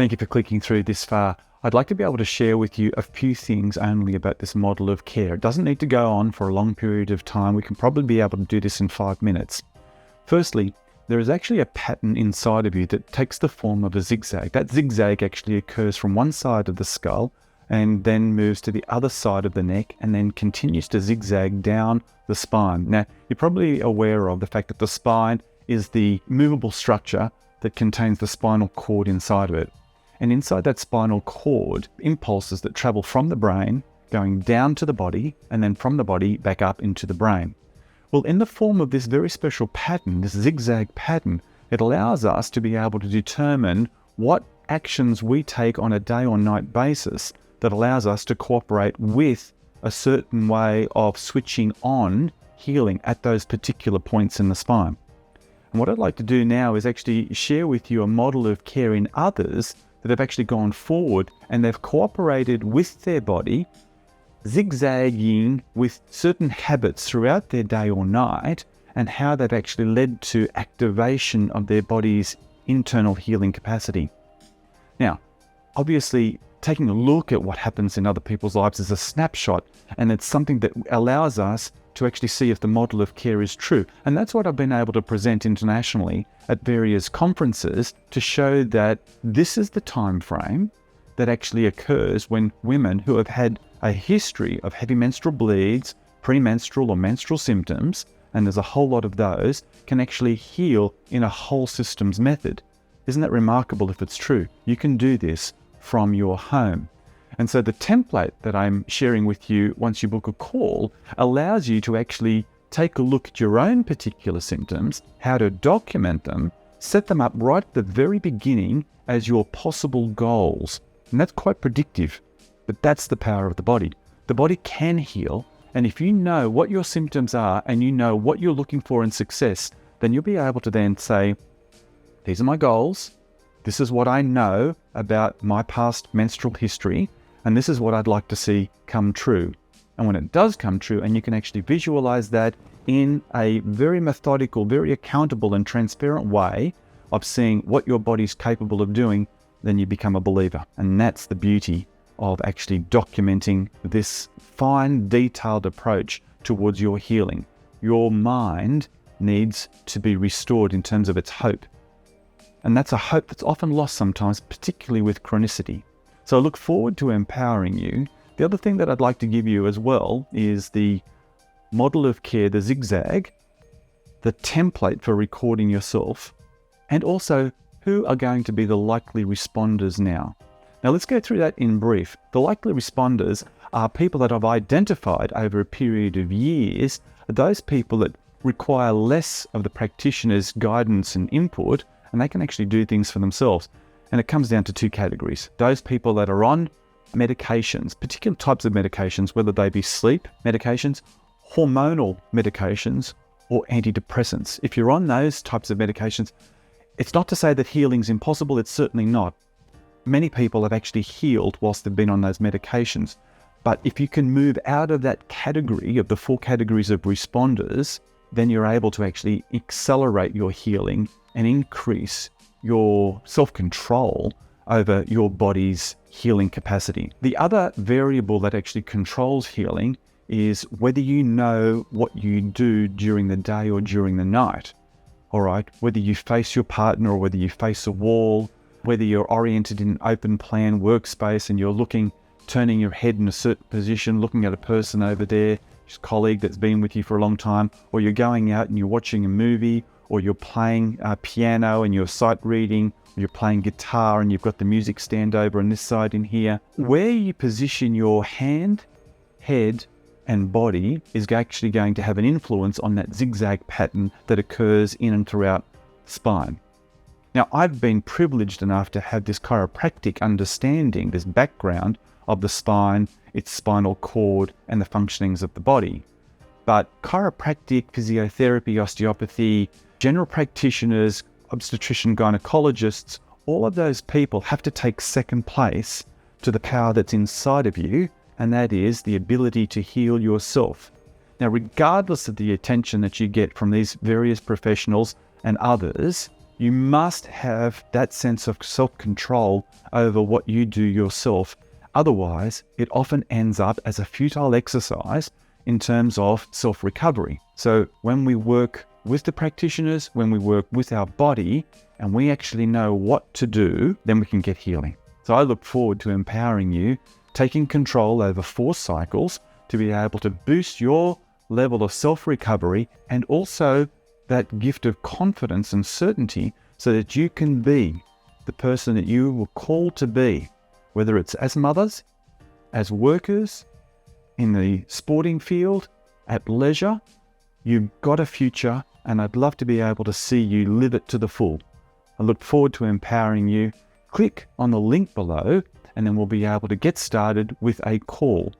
Thank you for clicking through this far. I'd like to be able to share with you a few things only about this model of care. It doesn't need to go on for a long period of time. We can probably be able to do this in 5 minutes. Firstly, there is actually a pattern inside of you that takes the form of a zigzag. That zigzag actually occurs from one side of the skull and then moves to the other side of the neck and then continues to zigzag down the spine. Now, you're probably aware of the fact that the spine is the movable structure that contains the spinal cord inside of it. And inside that spinal cord, impulses that travel from the brain, going down to the body, and then from the body back up into the brain. Well, in the form of this very special pattern, this zigzag pattern, it allows us to be able to determine what actions we take on a day or night basis that allows us to cooperate with a certain way of switching on healing at those particular points in the spine. And what I'd like to do now is actually share with you a model of care in others that have actually gone forward and they've cooperated with their body, zigzagging with certain habits throughout their day or night, and how they've actually led to activation of their body's internal healing capacity. Now, obviously, taking a look at what happens in other people's lives is a snapshot, and it's something that allows us to actually see if the model of care is true. And that's what I've been able to present internationally at various conferences to show that this is the time frame that actually occurs when women who have had a history of heavy menstrual bleeds, premenstrual or menstrual symptoms, and there's a whole lot of those, can actually heal in a whole systems method. Isn't that remarkable if it's true? You can do this from your home. And so the template that I'm sharing with you once you book a call allows you to actually take a look at your own particular symptoms, how to document them, set them up right at the very beginning as your possible goals. And that's quite predictive, but that's the power of the body. The body can heal, and if you know what your symptoms are and you know what you're looking for in success, then you'll be able to then say, these are my goals, this is what I know about my past menstrual history, and this is what I'd like to see come true. And when it does come true, and you can actually visualize that in a very methodical, very accountable and transparent way of seeing what your body's capable of doing, then you become a believer. And that's the beauty of actually documenting this fine, detailed approach towards your healing. Your mind needs to be restored in terms of its hope. And that's a hope that's often lost sometimes, particularly with chronicity. So I look forward to empowering you. The other thing that I'd like to give you as well is the model of care, the zigzag, the template for recording yourself, and also who are going to be the likely responders now. Now let's go through that in brief. The likely responders are people that I've identified over a period of years, those people that require less of the practitioner's guidance and input, and they can actually do things for themselves. And it comes down to two categories. Those people that are on medications, particular types of medications, whether they be sleep medications, hormonal medications, or antidepressants. If you're on those types of medications, it's not to say that healing's impossible, it's certainly not. Many people have actually healed whilst they've been on those medications. But if you can move out of that category of the 4 categories of responders, then you're able to actually accelerate your healing and increase your self-control over your body's healing capacity. The other variable that actually controls healing is whether you know what you do during the day or during the night. All right, whether you face your partner or whether you face a wall, whether you're oriented in an open plan workspace and you're turning your head in a certain position, looking at a person over there, a colleague that's been with you for a long time, or you're going out and you're watching a movie, or you're playing piano and you're sight reading, or you're playing guitar and you've got the music stand over on this side in here. Where you position your hand, head, and body is actually going to have an influence on that zigzag pattern that occurs in and throughout the spine. Now, I've been privileged enough to have this chiropractic understanding, this background of the spine, its spinal cord, and the functionings of the body. But chiropractic, physiotherapy, osteopathy, general practitioners, obstetrician, gynecologists, all of those people have to take second place to the power that's inside of you, and that is the ability to heal yourself. Now, regardless of the attention that you get from these various professionals and others, You must have that sense of self-control over what you do yourself. Otherwise, it often ends up as a futile exercise in terms of self-recovery. So when we work with the practitioners, when we work with our body, and we actually know what to do, then we can get healing. So I look forward to empowering you, taking control over 4 cycles to be able to boost your level of self-recovery and also that gift of confidence and certainty so that you can be the person that you were called to be, whether it's as mothers, as workers, in the sporting field, at leisure. You've got a future, and I'd love to be able to see you live it to the full. I look forward to empowering you. Click on the link below, and then we'll be able to get started with a call.